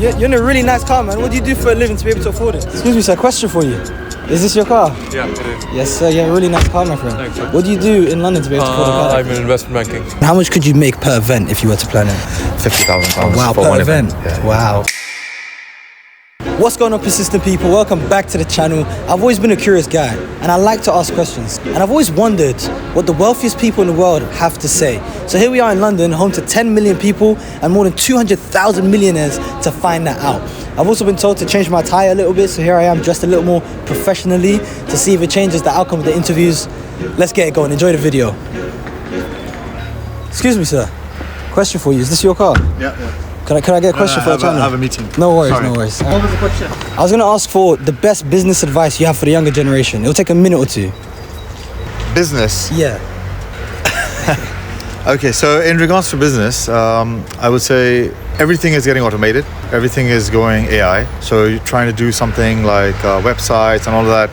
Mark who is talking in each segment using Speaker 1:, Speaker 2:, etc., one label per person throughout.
Speaker 1: You're in a really nice car, man. What do you do for a living to be able to afford it? Excuse me, sir, question for you. Is this your car?
Speaker 2: Yeah, it is.
Speaker 1: Yes, sir. You have a really nice car, my friend.
Speaker 2: Thanks, man.
Speaker 1: What do you do in London to be able to afford a car?
Speaker 2: I'm in investment banking.
Speaker 1: How much could you make per event if you were to plan it?
Speaker 3: £50,000
Speaker 1: Wow,
Speaker 3: for
Speaker 1: per
Speaker 3: one
Speaker 1: event.
Speaker 3: Yeah.
Speaker 1: Wow. What's going on, persistent people? Welcome back to the channel. I've always been a curious guy and I like to ask questions. And I've always wondered what the wealthiest people in the world have to say. So here we are in London, home to 10 million people and more than 200,000 millionaires to find that out. I've also been told to change my tie a little bit, so here I am dressed a little more professionally to see if it changes the outcome of the interviews. Let's get it going. Enjoy the video. Excuse me, sir. Question for you. Is this your car?
Speaker 4: Yeah.
Speaker 1: Can I get a question for the channel?
Speaker 4: I have a meeting.
Speaker 1: No worries,
Speaker 4: Sorry.
Speaker 1: no worries.
Speaker 4: What was the question?
Speaker 1: I was going to ask for the best business advice you have for the younger generation. It'll take a minute or two.
Speaker 4: Business.
Speaker 1: Yeah.
Speaker 4: Okay, so in regards to business, I would say everything is getting automated. Everything is going AI. So you're trying to do something like websites and all of that,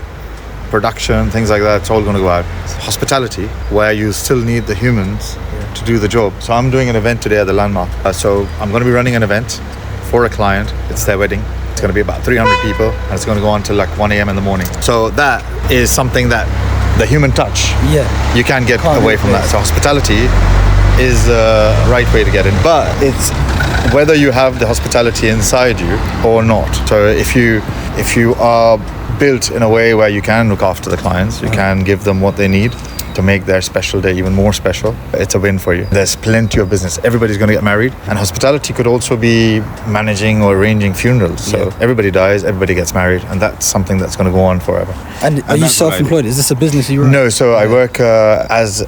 Speaker 4: production, things like that, it's all going to go out. Hospitality, where you still need the humans to do the job. So I'm doing an event today at the Landmark. So I'm going to be running an event for a client. It's their wedding. It's going to be about 300 people and it's going to go on till like 1 a.m. in the morning. So that is something that the human touch, you can't get away from that. So hospitality is the right way to get in. But it's whether you have the hospitality inside you or not. So if you are built in a way where you can look after the clients, you can give them what they need to make their special day even more special, it's a win for you. There's plenty of business. Everybody's going to get married, and hospitality could also be managing or arranging funerals. So everybody dies, everybody gets married, and that's something that's going to go on forever.
Speaker 1: And are you self-employed? Is this a business you run?
Speaker 4: No, so I work as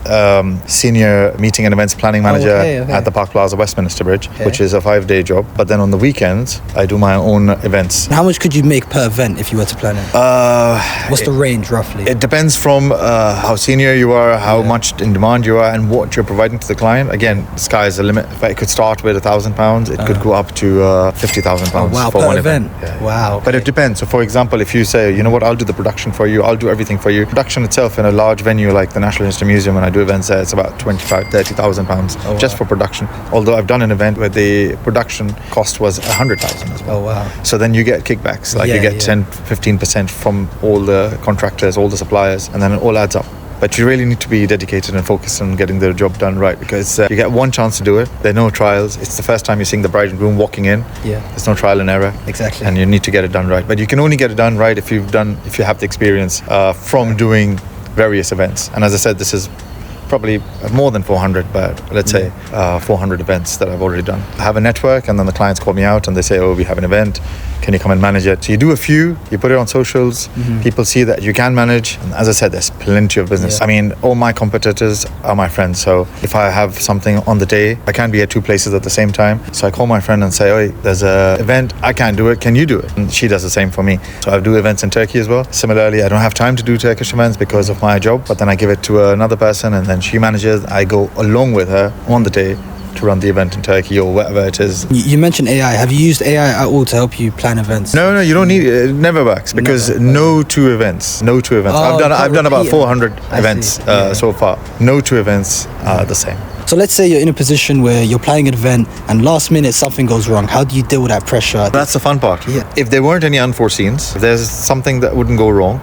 Speaker 4: senior meeting and events planning manager at the Park Plaza Westminster Bridge, which is a 5-day job. But then on the weekends, I do my own events.
Speaker 1: How much could you make per event if you were to plan it? What's the range roughly?
Speaker 4: It depends from how senior you are, how much in demand you are, and what you're providing to the client. Again, the sky is the limit. It could start with £1,000. It could go up to £50,000 for one event.
Speaker 1: Yeah. Wow. Okay.
Speaker 4: But it depends. So for example, if you say, you know what, I'll do the production for you, I'll do everything for you. Production itself in a large venue like the National History Museum, when I do events there, it's about £25,000-30,000 just for production. Although I've done an event where the production cost was £100,000 as well.
Speaker 1: Oh wow.
Speaker 4: So then you get kickbacks, like you get 10-15% from all the contractors, all the suppliers, and then it all adds up. But you really need to be dedicated and focused on getting the job done right, because you get one chance to do it. There are no trials. It's the first time you're seeing the bride and groom walking in.
Speaker 1: Yeah.
Speaker 4: There's no trial and error.
Speaker 1: Exactly.
Speaker 4: And you need to get it done right. But you can only get it done right if you have the experience from doing various events. And as I said, this is probably more than 400, but let's say 400 events that I've already done. I have a network, and then the clients call me out and they say, oh, we have an event. Can you come and manage it? So you do a few, you put it on socials, people see that you can manage. And as I said, there's plenty of business. I mean, all my competitors are my friends. So if I have something on the day, I can't be at two places at the same time. So I call my friend and say, oh, there's an event, I can't do it, can you do it? And she does the same for me. So I do events in Turkey as well. Similarly, I don't have time to do Turkish events because of my job, but then I give it to another person and then she manages. I go along with her on the day to run the event in Turkey or whatever it is.
Speaker 1: You mentioned AI. Have you used AI at all to help you plan events?
Speaker 4: No, you don't need it. It never works because no two events.
Speaker 1: Oh,
Speaker 4: I've done about 400 events so far. No two events are the same.
Speaker 1: So let's say you're in a position where you're planning an event and last minute something goes wrong. How do you deal with that pressure?
Speaker 4: That's the fun part.
Speaker 1: Yeah.
Speaker 4: If there weren't any unforeseens, if there's something that wouldn't go wrong,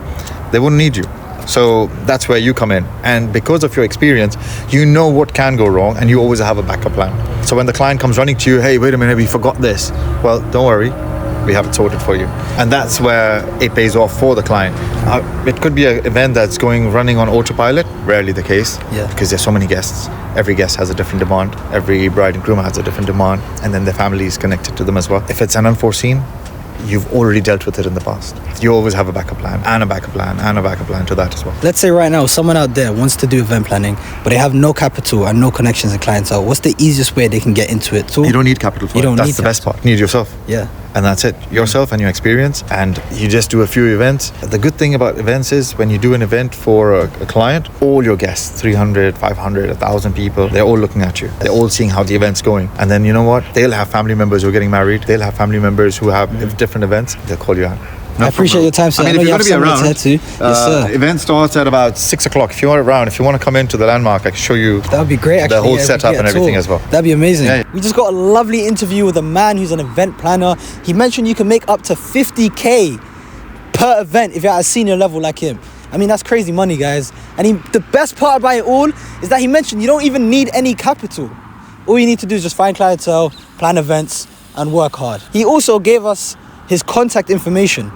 Speaker 4: they wouldn't need you. So that's where you come in. And because of your experience, you know what can go wrong and you always have a backup plan. So when the client comes running to you, hey, wait a minute, we forgot this. Well, don't worry, we have it sorted for you. And that's where it pays off for the client. It could be an event that's running on autopilot, rarely the case, because there's so many guests. Every guest has a different demand. Every bride and groom has a different demand. And then their family is connected to them as well. If it's an unforeseen, you've already dealt with it in the past. You always have a backup plan and a backup plan and a backup plan to that as well.
Speaker 1: Let's say right now someone out there wants to do event planning, but they have no capital and no connections and clientele. What's the easiest way they can get into it?
Speaker 4: You don't need capital for it. That's the best part. You need yourself.
Speaker 1: Yeah.
Speaker 4: And that's it. Yourself and your experience. And you just do a few events. The good thing about events is when you do an event for a client, all your guests, 300, 500, 1,000 people, they're all looking at you. They're all seeing how the event's going. And then you know what? They'll have family members who are getting married. They'll have family members who have different events. They'll call you out.
Speaker 1: I appreciate your time, sir.
Speaker 4: I mean,
Speaker 1: know
Speaker 4: if
Speaker 1: you
Speaker 4: you're going to be
Speaker 1: have
Speaker 4: around,
Speaker 1: somewhere to head to. Yes, sir.
Speaker 4: event starts at about 6 o'clock. If you want around, if you want to come into the landmark, I can show you
Speaker 1: That would be great, actually.
Speaker 4: the whole
Speaker 1: yeah, if we
Speaker 4: setup
Speaker 1: get
Speaker 4: and
Speaker 1: a
Speaker 4: everything
Speaker 1: tour.
Speaker 4: as well.
Speaker 1: That'd be amazing.
Speaker 4: Yeah.
Speaker 1: We just got a lovely interview with a man who's an event planner. He mentioned you can make up to 50K per event if you're at a senior level like him. I mean, that's crazy money, guys. And the best part about it all is that he mentioned you don't even need any capital. All you need to do is just find clientele, plan events, and work hard. He also gave us his contact information.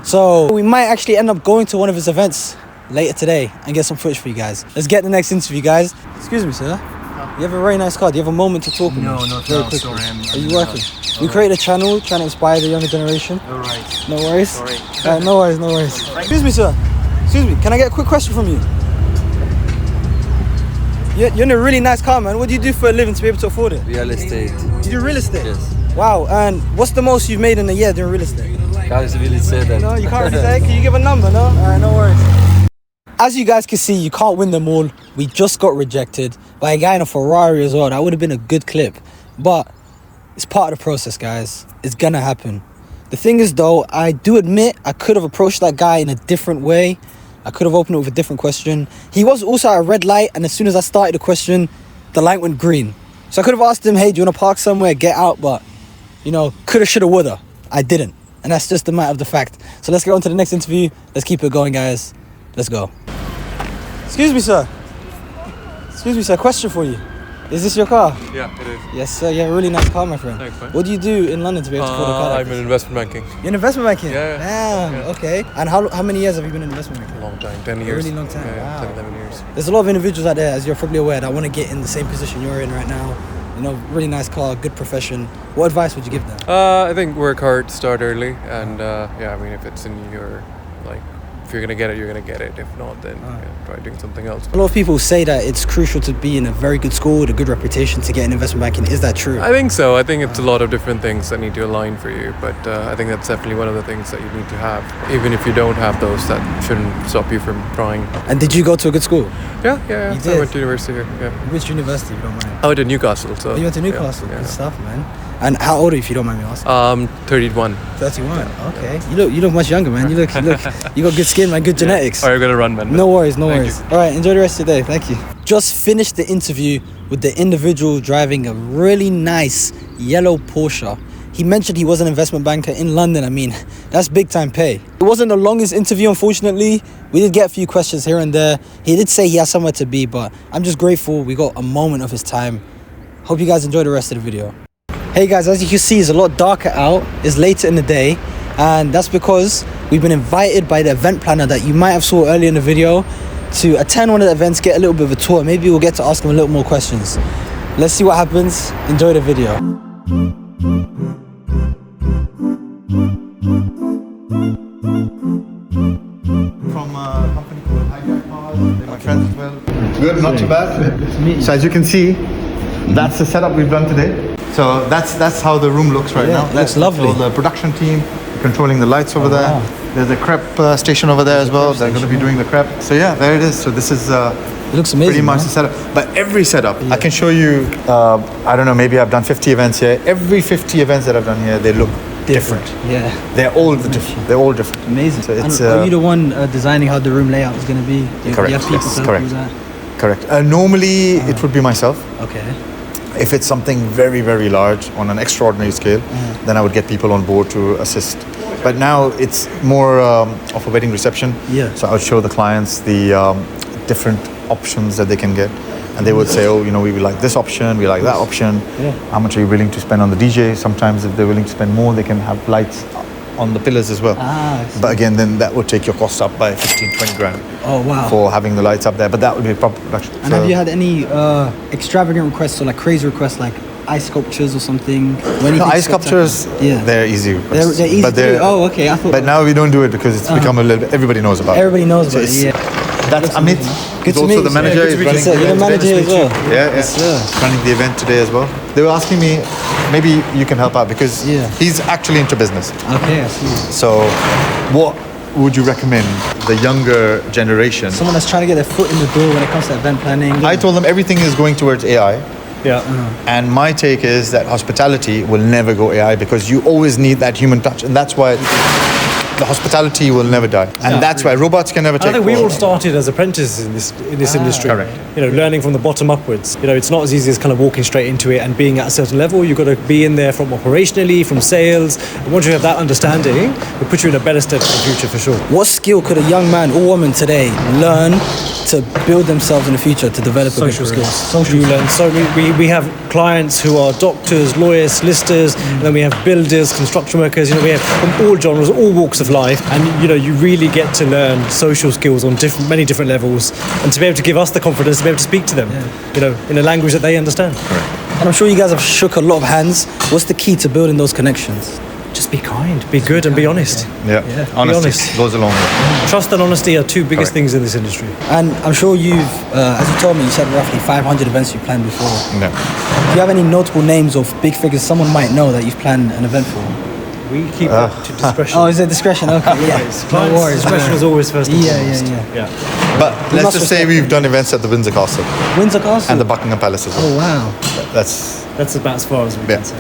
Speaker 1: So we might actually end up going to one of his events later today and get some footage for you guys. Let's get the next interview, guys. Excuse me, sir. You have a very nice car. Do you have a moment to talk with me?
Speaker 2: No,
Speaker 1: Very
Speaker 2: no,
Speaker 1: quickly.
Speaker 2: sorry.
Speaker 1: Are you working? We created a channel trying to inspire the younger generation.
Speaker 2: All right.
Speaker 1: No worries.
Speaker 2: Sorry.
Speaker 1: No worries, no worries. Excuse me, sir. Excuse me. Can I get a quick question from you? You're in a really nice car, man. What do you do for a living to be able to afford it?
Speaker 3: Real estate.
Speaker 1: You do real estate?
Speaker 3: Yes.
Speaker 1: Wow. And what's the most you've made in a year doing real estate?
Speaker 3: Can't really say that.
Speaker 1: No, you can't really say. Can you give a number? No? All right, no worries. As you guys can see, you can't win them all. We just got rejected by a guy in a Ferrari as well. That would have been a good clip. But it's part of the process, guys. It's gonna happen. The thing is, though, I do admit I could have approached that guy in a different way. I could have opened it with a different question. He was also at a red light, and as soon as I started the question, the light went green. So I could have asked him, hey, do you want to park somewhere, get out? But, you know, coulda, shoulda, woulda. I didn't. And that's just the matter of the fact. So let's get on to the next interview. Let's keep it going, guys. Let's go. Excuse me, sir. Excuse me, sir. Question for you. Is this your car?
Speaker 5: Yeah, it is.
Speaker 1: Yes, sir. You have a really nice car, my friend.
Speaker 5: Thanks, man.
Speaker 1: What do you do in London to be able to afford a car like
Speaker 5: I'm in
Speaker 1: this?
Speaker 5: investment banking.
Speaker 1: You're in investment banking?
Speaker 5: Yeah.
Speaker 1: Damn,
Speaker 5: Yeah.
Speaker 1: okay. And how many years have you been in investment banking?
Speaker 5: A long time, 10
Speaker 1: A
Speaker 5: years.
Speaker 1: really long time,
Speaker 5: Yeah,
Speaker 1: wow.
Speaker 5: 10, 11 years.
Speaker 1: There's a lot of individuals out there, as you're probably aware, that want to get in the same position you're in right now. You know, really nice car, good profession. What advice would you give them?
Speaker 5: I think work hard, start early, and yeah, I mean, if it's in your, like, if you're gonna get it, you're gonna get it. If not, then try doing something else.
Speaker 1: A lot of people say that it's crucial to be in a very good school with a good reputation to get in investment banking. Is that true?
Speaker 5: I think so. I think it's a lot of different things that need to align for you, but I think that's definitely one of the things that you need to have. Even if you don't have those, that shouldn't stop you from trying.
Speaker 1: And did you go to a good school?
Speaker 5: Yeah.
Speaker 1: You
Speaker 5: I
Speaker 1: did?
Speaker 5: went to university here. Yeah.
Speaker 1: Which university, if you don't mind?
Speaker 5: I went to Newcastle. So
Speaker 1: Oh, you went to Newcastle.
Speaker 5: Yeah,
Speaker 1: Good stuff, man. And how old are you, if you don't mind me asking?
Speaker 5: 31.
Speaker 1: 31. Okay. You look much younger, man. You got good skin, man. Good genetics.
Speaker 5: Are you gonna run, man?
Speaker 1: No worries, no
Speaker 5: Thank
Speaker 1: worries.
Speaker 5: you.
Speaker 1: All right, enjoy the rest of your day. Thank you. Just finished the interview with the individual driving a really nice yellow Porsche. He mentioned he was an investment banker in London. I mean, that's big time pay. It wasn't the longest interview, unfortunately. We did get a few questions here and there. He did say he has somewhere to be, but I'm just grateful we got a moment of his time. Hope you guys enjoy the rest of the video. Hey guys, as you can see, it's a lot darker out. It's later in the day, and that's because we've been invited by the event planner that you might have saw earlier in the video to attend one of the events, get a little bit of a tour. Maybe we'll get to ask him a little more questions. Let's see what happens. Enjoy the video.
Speaker 4: From a company called Hijack Cars. They're my friends as well. Good, not too bad. So as you can see, that's the setup we've done today. So that's how the room looks right
Speaker 1: Yeah,
Speaker 4: now.
Speaker 1: it looks
Speaker 4: That's
Speaker 1: lovely.
Speaker 4: all the production team controlling the lights over there.
Speaker 1: wow.
Speaker 4: There's a crepe station over there as well. They're going to be doing the crepe. So yeah, there it is. So this is
Speaker 1: It looks amazing.
Speaker 4: pretty much
Speaker 1: man.
Speaker 4: the setup. But every setup, I can show you. I don't know. Maybe I've done 50 events here. Every 50 events that I've done here, they look different.
Speaker 1: Yeah,
Speaker 4: They're all different. They're all different.
Speaker 1: amazing.
Speaker 4: So it's,
Speaker 1: and are you the one designing how the room layout is going to be? Do you
Speaker 4: Correct,
Speaker 1: have people
Speaker 4: yes,
Speaker 1: to help
Speaker 4: correct.
Speaker 1: you with that?
Speaker 4: Correct. Normally, it would be myself.
Speaker 1: Okay.
Speaker 4: If it's something very, very large on an extraordinary scale, then I would get people on board to assist. But now it's more of a wedding reception.
Speaker 1: Yeah.
Speaker 4: So I would show the clients the different options that they can get. And they would say, oh, you know, we like this option, we like that option.
Speaker 1: Yeah.
Speaker 4: How much are you willing to spend on the DJ? Sometimes if they're willing to spend more, they can have lights on the pillars as well.
Speaker 1: Ah, I see.
Speaker 4: But again, then that would take your cost up by 15, 20 grand
Speaker 1: Oh, wow.
Speaker 4: for having the lights up there. But that would be a proper production.
Speaker 1: And have you had any extravagant requests or like crazy requests, like ice sculptures or something?
Speaker 4: No, ice sculptures,
Speaker 1: Yeah.
Speaker 4: they're easy requests.
Speaker 1: They're easy to do. Oh, okay. I thought.
Speaker 4: But now we don't do it because it's become a little bit, everybody knows about
Speaker 1: Everybody knows
Speaker 4: So
Speaker 1: about it.
Speaker 4: it's-
Speaker 1: Yeah.
Speaker 4: That's Amit.
Speaker 1: Good
Speaker 4: He's
Speaker 1: to
Speaker 4: also
Speaker 1: meet
Speaker 4: the
Speaker 1: you, sir.
Speaker 4: manager.
Speaker 1: Good to
Speaker 4: He's
Speaker 1: meet you,
Speaker 4: running
Speaker 1: sir.
Speaker 4: the
Speaker 1: You're the
Speaker 4: event
Speaker 1: manager
Speaker 4: today.
Speaker 1: as well.
Speaker 4: Yeah,
Speaker 1: Yes,
Speaker 4: yeah.
Speaker 1: sir.
Speaker 4: He's running the event today as well. They were asking me, maybe you can help out because
Speaker 1: Yeah.
Speaker 4: he's actually into business.
Speaker 1: Okay, I see.
Speaker 4: So what would you recommend the younger generation?
Speaker 1: Someone that's trying to get their foot in the door when it comes to event planning.
Speaker 4: I told them everything is going towards AI.
Speaker 1: Yeah.
Speaker 4: And my take is that hospitality will never go AI because you always need that human touch. And that's why the hospitality will never die. And that's why robots can never take
Speaker 2: I think we
Speaker 4: over.
Speaker 2: all started as apprentices in this industry.
Speaker 4: Correct.
Speaker 2: Learning from the bottom upwards. It's not as easy as kind of walking straight into it and being at a certain level. You've got to be in there from operationally, from sales. And once you have that understanding, it puts you in a better stead for the future for sure.
Speaker 1: What skill could a young man or woman today learn to build themselves in the future, to develop a good
Speaker 2: Social
Speaker 1: career?
Speaker 2: skills. You learn. So we have clients who are doctors, lawyers, solicitors, and then we have builders, construction workers. We have from all genres, all walks of life, and you really get to learn social skills on many different levels, and to be able to give us the confidence to be able to speak to them, in a language that they understand.
Speaker 1: And I'm sure you guys have shook a lot of hands. What's the key to building those connections?
Speaker 2: Just be kind, be good, and be honest.
Speaker 4: Yeah, honesty
Speaker 2: honest.
Speaker 4: goes a long way.
Speaker 2: Trust and honesty are two biggest things in this industry.
Speaker 1: And I'm sure you've, as you told me, you said roughly 500 events you planned before.
Speaker 4: Yeah.
Speaker 1: Do you have any notable names of big figures someone might know that you've planned an event for?
Speaker 2: We keep that to discretion.
Speaker 1: Oh, is it discretion? Okay, yeah. No worries.
Speaker 2: Discretion is always first and foremost.
Speaker 1: Yeah.
Speaker 4: But let's
Speaker 1: must
Speaker 4: just say
Speaker 1: respect
Speaker 4: we've done events at the Windsor Castle
Speaker 1: Windsor Castle?
Speaker 4: and the Buckingham Palace as well.
Speaker 1: Oh, wow.
Speaker 2: That's about as far as we can say.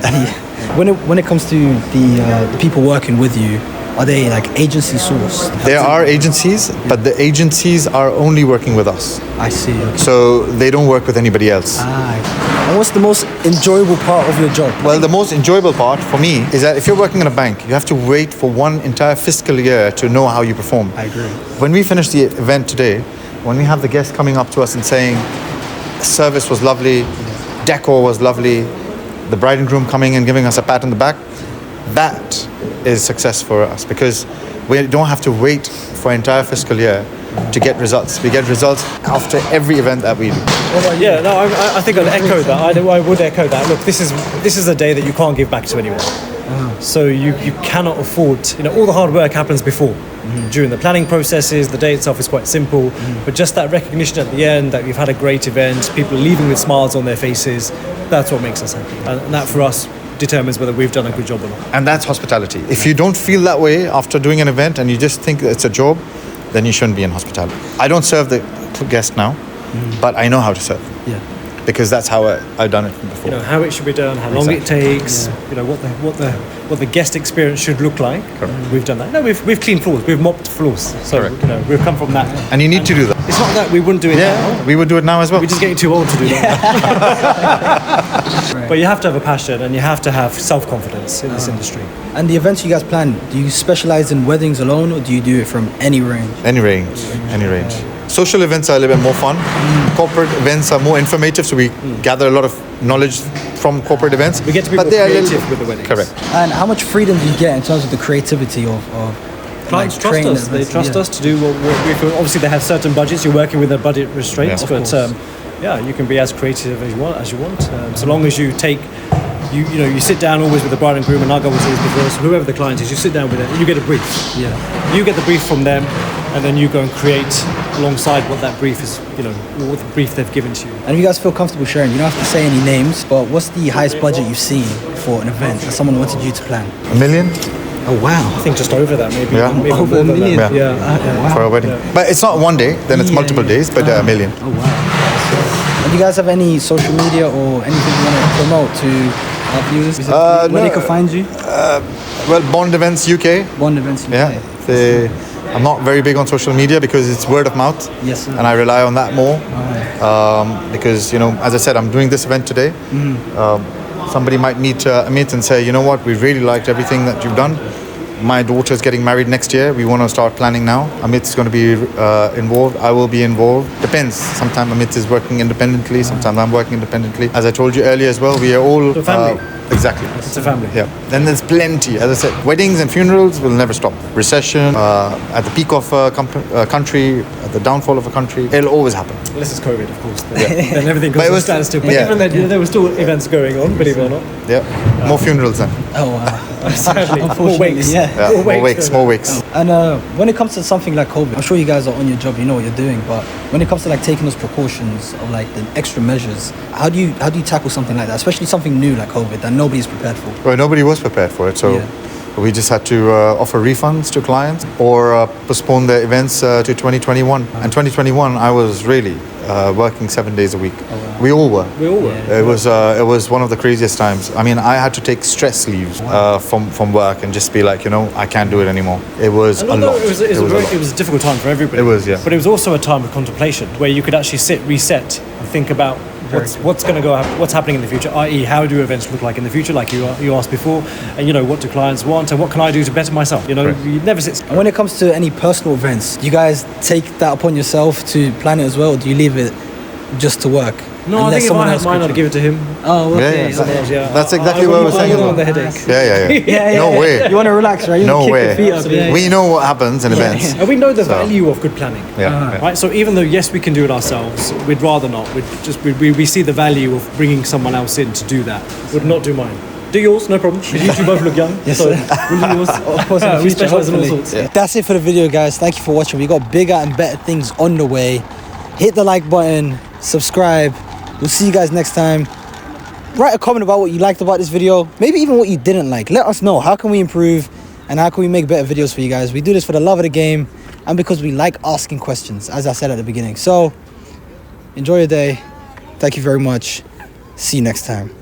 Speaker 1: When it comes to the people working with you, are they like agency sourced?
Speaker 4: There are agencies, but the agencies are only working with us.
Speaker 1: I see. Okay.
Speaker 4: So they don't work with anybody else.
Speaker 1: And what's the most enjoyable part of your job?
Speaker 4: Well, the most enjoyable part for me is that if you're working in a bank, you have to wait for one entire fiscal year to know how you perform.
Speaker 1: I agree.
Speaker 4: When we finish the event today, when we have the guests coming up to us and saying, service was lovely, decor was lovely, the bride and groom coming and giving us a pat on the back, that is success for us, because we don't have to wait for an entire fiscal year to get results. We get results after every event that we do.
Speaker 2: Yeah, no, I think I'll echo that. I would echo that. Look, this is a day that you can't give back to anyone. So you cannot afford, all the hard work happens before. During the planning processes, the day itself is quite simple, but just that recognition at the end that we've had a great event, people are leaving with smiles on their faces, that's what makes us happy. And that for us determines whether we've done a good job or not.
Speaker 4: And that's hospitality. If you don't feel that way after doing an event and you just think it's a job, then you shouldn't be in hospitality. I don't serve the guest now, but I know how to serve.
Speaker 1: Yeah.
Speaker 4: Because that's how I've done it before.
Speaker 2: How it should be done, how long it takes, what the guest experience should look like.
Speaker 4: Correct.
Speaker 2: We've done that. No, we've cleaned floors, we've mopped floors. So we've come from that.
Speaker 4: And you need to do that.
Speaker 2: It's not that we wouldn't do it now.
Speaker 4: We would do it now as well.
Speaker 2: We're just getting too old to do that. But you have to have a passion and you have to have self-confidence in this industry.
Speaker 1: And the events you guys plan, do you specialize in weddings alone, or do you do it from any range?
Speaker 4: Any range. Social events are a little bit more fun. Corporate events are more informative, so we gather a lot of knowledge from corporate events.
Speaker 2: We get to be more creative with the weddings.
Speaker 4: Correct.
Speaker 1: And how much freedom do you get in terms of the creativity of
Speaker 2: Clients
Speaker 1: like,
Speaker 2: trust
Speaker 1: training
Speaker 2: us. They
Speaker 1: events?
Speaker 2: trust us to do what we feel. Obviously, they have certain budgets. You're working with a budget restraints,
Speaker 4: Yeah.
Speaker 2: but you can be as creative as you want. So long as you take, you sit down always with the bride and groom, and I'll go with this before. So whoever the client is, you sit down with it, and you get a brief.
Speaker 1: Yeah.
Speaker 2: You get the brief from them, and then you go and create alongside what that brief is. What the brief they've given to you.
Speaker 1: And if you guys feel comfortable sharing, you don't have to say any names, but what's the highest budget you've seen for an event that someone wanted you to plan?
Speaker 4: $1 million?
Speaker 1: Oh, wow.
Speaker 2: I think just over that, maybe.
Speaker 4: Yeah.
Speaker 2: Maybe
Speaker 1: Over
Speaker 2: more
Speaker 1: $1
Speaker 2: than
Speaker 1: million?
Speaker 2: that.
Speaker 1: Wow.
Speaker 4: For a wedding. But it's not one day, then it's multiple days, but $1 million.
Speaker 1: Oh, wow. And do you guys have any social media or anything you want to promote to our viewers? Where they can find you?
Speaker 4: Well, Bond Events UK.
Speaker 1: Bond Events UK.
Speaker 4: Yeah. I'm not very big on social media because it's word of mouth.
Speaker 1: Yes, sir.
Speaker 4: And I rely on that more. Because, as I said, I'm doing this event today. Somebody might meet Amit and say, you know what, we really liked everything that you've done. My daughter's getting married next year. We want to start planning now. Amit's going to be involved. I will be involved. Depends. Sometimes Amit is working independently. Sometimes I'm working independently. As I told you earlier as well, we are all...
Speaker 2: a family.
Speaker 4: Exactly.
Speaker 2: It's a family.
Speaker 4: Yeah. Then there's plenty. As I said, weddings and funerals will never stop. Recession, at the peak of a country, at the downfall of a country, it'll always happen.
Speaker 2: Unless it's COVID, of course. Then everything
Speaker 4: But
Speaker 2: goes
Speaker 4: it
Speaker 2: to
Speaker 4: was-
Speaker 2: standstill. But
Speaker 4: yeah.
Speaker 2: even then, there were still events going on, believe it or not.
Speaker 4: Yeah. More funerals then.
Speaker 1: Oh, wow.
Speaker 2: Sadly, more
Speaker 1: Unfortunately,
Speaker 2: wakes.
Speaker 1: yeah.
Speaker 4: Yeah. More wakes.
Speaker 2: going on.
Speaker 4: More wakes.
Speaker 1: And when it comes to something like COVID, I'm sure you guys are on your job, you know what you're doing, but when it comes to like taking those precautions of like the extra measures, how do you tackle something like that, especially something new like COVID that nobody's prepared for?
Speaker 4: Well, nobody was prepared for it, so we just had to offer refunds to clients or postpone the events to 2021. And 2021, I was really working 7 days a week. We all were.
Speaker 2: We all were.
Speaker 4: It was one of the craziest times. I mean, I had to take stress leaves from work and just be like, I can't do it anymore. It was a lot.
Speaker 2: It was a difficult time for everybody.
Speaker 4: It was, yeah.
Speaker 2: But it was also a time of contemplation where you could actually sit, reset, and think about what's going to go, what's happening in the future. I.e., how do events look like in the future? Like you asked before, and what do clients want, and what can I do to better myself? You never sit.
Speaker 1: And when it comes to any personal events, do you guys take that upon yourself to plan it as well, or do you leave it just to work?
Speaker 2: No, I think if I had mine, I'd give it to him.
Speaker 1: Oh, okay.
Speaker 4: Yeah. That's exactly what I was saying.
Speaker 2: I wouldn't want the headache.
Speaker 4: Yeah. No way.
Speaker 1: You want to relax, right? You
Speaker 4: No
Speaker 1: kick
Speaker 4: way.
Speaker 1: your feet up, yeah.
Speaker 4: We know what happens in events.
Speaker 2: And we know the value of good planning.
Speaker 4: Yeah.
Speaker 2: Right. So even though yes, we can do it ourselves, we'd rather not. We see the value of bringing someone else in to do that. Would not do mine. Do yours, no problem. Because you two both look young.
Speaker 1: Yes,
Speaker 2: so
Speaker 1: sir.
Speaker 2: we'll do yours.
Speaker 1: Of course, in the
Speaker 2: we
Speaker 1: future,
Speaker 2: specialize in all
Speaker 1: hopefully.
Speaker 2: sorts.
Speaker 4: Yeah.
Speaker 1: That's it for the video, guys. Thank you for watching. We got bigger and better things on the way. Hit the like button, subscribe. We'll see you guys next time. Write a comment about what you liked about this video. Maybe even what you didn't like. Let us know. How can we improve? And how can we make better videos for you guys? We do this for the love of the game and because we like asking questions, as I said at the beginning. So, enjoy your day. Thank you very much. See you next time.